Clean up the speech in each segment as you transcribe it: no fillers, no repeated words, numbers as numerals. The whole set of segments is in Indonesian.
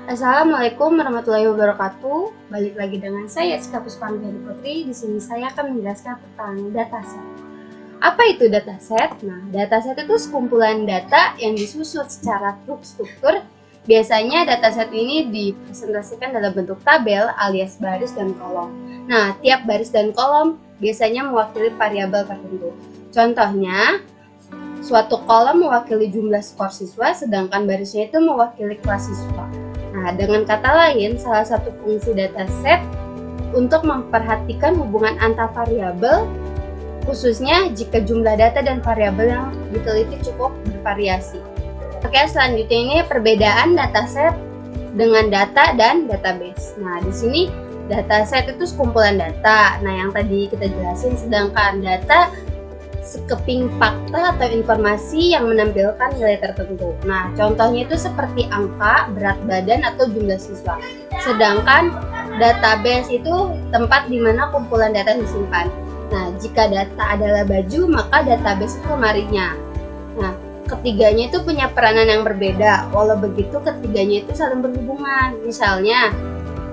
Assalamualaikum warahmatullahi wabarakatuh. Balik lagi dengan saya Rizka Puspanggiani Putri. Di sini saya akan menjelaskan tentang dataset. Apa itu dataset? Nah, dataset itu sekumpulan data yang disusun secara terstruktur. Biasanya dataset ini dipresentasikan dalam bentuk tabel alias baris dan kolom. Nah, tiap baris dan kolom biasanya mewakili variabel tertentu. Contohnya, suatu kolom mewakili jumlah skor siswa, sedangkan barisnya itu mewakili kelas siswa. Nah, dengan kata lain, salah satu fungsi dataset untuk memperhatikan hubungan antar variabel, khususnya jika jumlah data dan variabel yang diteliti cukup bervariasi. Oke, selanjutnya ini perbedaan dataset dengan data dan database. Nah, di sini dataset itu sekumpulan data. Nah, yang tadi kita jelasin, sedangkan data sekeping fakta atau informasi yang menampilkan nilai tertentu. Nah, contohnya itu seperti angka, berat badan, atau jumlah siswa. Sedangkan database itu tempat di mana kumpulan data disimpan. Nah, jika data adalah baju, maka database itu lemarinya. Nah, ketiganya itu punya peranan yang berbeda. Walau begitu, ketiganya itu saling berhubungan. Misalnya,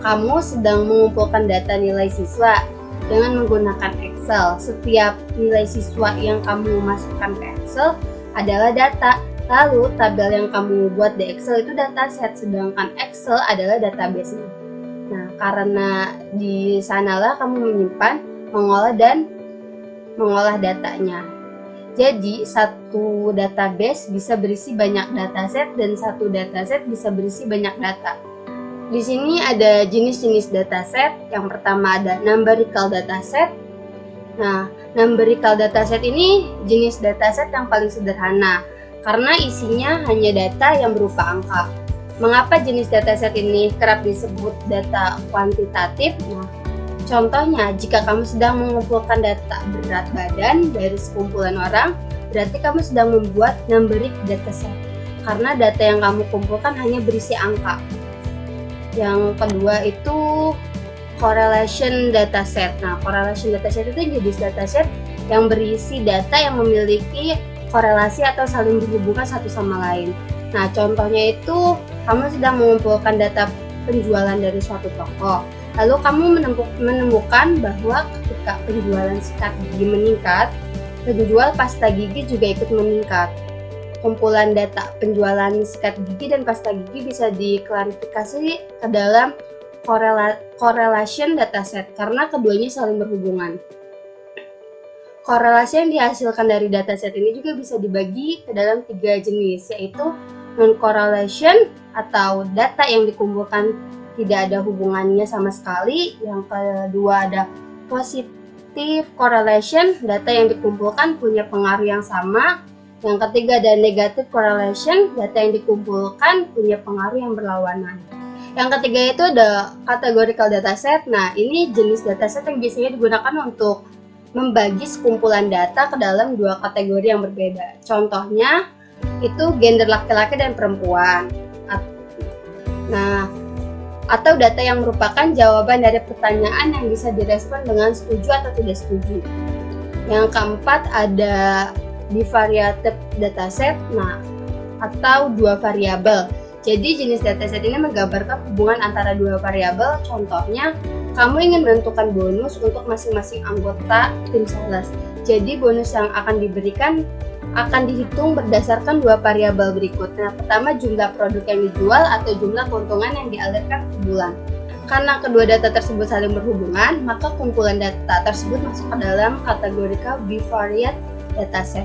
kamu sedang mengumpulkan data nilai siswa dengan menggunakan Excel. Setiap nilai siswa yang kamu masukkan ke Excel adalah data. Lalu tabel yang kamu buat di Excel itu dataset, sedangkan Excel adalah database-nya. Nah, karena di sanalah kamu menyimpan, mengolah datanya. Jadi, satu database bisa berisi banyak dataset dan satu dataset bisa berisi banyak data. Di sini ada jenis-jenis dataset. Yang pertama ada numerical dataset. Nah, numerical dataset ini jenis dataset yang paling sederhana karena isinya hanya data yang berupa angka. Mengapa jenis dataset ini kerap disebut data kuantitatif? Nah, contohnya jika kamu sedang mengumpulkan data berat badan dari sekumpulan orang, berarti kamu sedang membuat numeric dataset karena data yang kamu kumpulkan hanya berisi angka. Yang kedua itu correlation dataset. Nah, correlation dataset itu jenis dataset yang berisi data yang memiliki korelasi atau saling berhubungan satu sama lain. Nah, contohnya itu kamu sedang mengumpulkan data penjualan dari suatu toko. Lalu kamu menemukan bahwa ketika penjualan sikat gigi meningkat, penjual pasta gigi juga ikut meningkat. Kumpulan data penjualan sikat gigi dan pasta gigi bisa diklarifikasi ke dalam correlation dataset karena keduanya saling berhubungan. Korelasi yang dihasilkan dari dataset ini juga bisa dibagi ke dalam 3 jenis, yaitu non-correlation atau data yang dikumpulkan tidak ada hubungannya sama sekali. Yang kedua ada positive correlation, data yang dikumpulkan punya pengaruh yang sama. Yang ketiga ada negative correlation, data yang dikumpulkan punya pengaruh yang berlawanan. Yang ketiga itu ada categorical dataset. Nah, ini jenis dataset yang biasanya digunakan untuk membagi sekumpulan data ke dalam 2 kategori yang berbeda. Contohnya itu gender laki-laki dan perempuan. Nah, atau data yang merupakan jawaban dari pertanyaan yang bisa direspon dengan setuju atau tidak setuju. Yang keempat ada bivariative dataset, nah, atau 2 variabel. Jadi jenis dataset ini menggambarkan hubungan antara 2 variabel. Contohnya, kamu ingin menentukan bonus untuk masing-masing anggota tim sales. Jadi bonus yang akan diberikan akan dihitung berdasarkan 2 variabel berikut. Nah, pertama jumlah produk yang dijual atau jumlah keuntungan yang dialirkan ke bulan. Karena kedua data tersebut saling berhubungan, maka kumpulan data tersebut masuk ke dalam kategori bivariate dataset.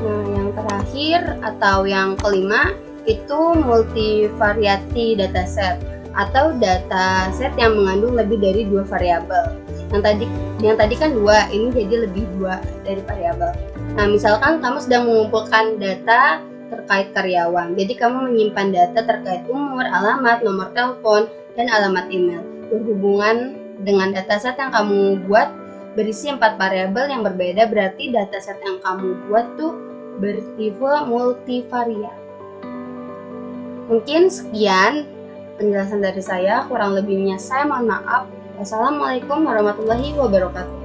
Nah, yang terakhir atau yang kelima itu multivariate dataset atau dataset yang mengandung lebih dari 2 variabel. Yang tadi kan 2, ini jadi lebih 2 dari variabel. Nah, misalkan kamu sedang mengumpulkan data terkait karyawan. Jadi kamu menyimpan data terkait umur, alamat, nomor telepon, dan alamat email. Berhubungan dengan dataset yang kamu buat berisi 4 variabel yang berbeda, berarti dataset yang kamu buat tuh bertipe multivariat. Mungkin sekian penjelasan dari saya, kurang lebihnya saya mohon maaf. Wassalamualaikum warahmatullahi wabarakatuh.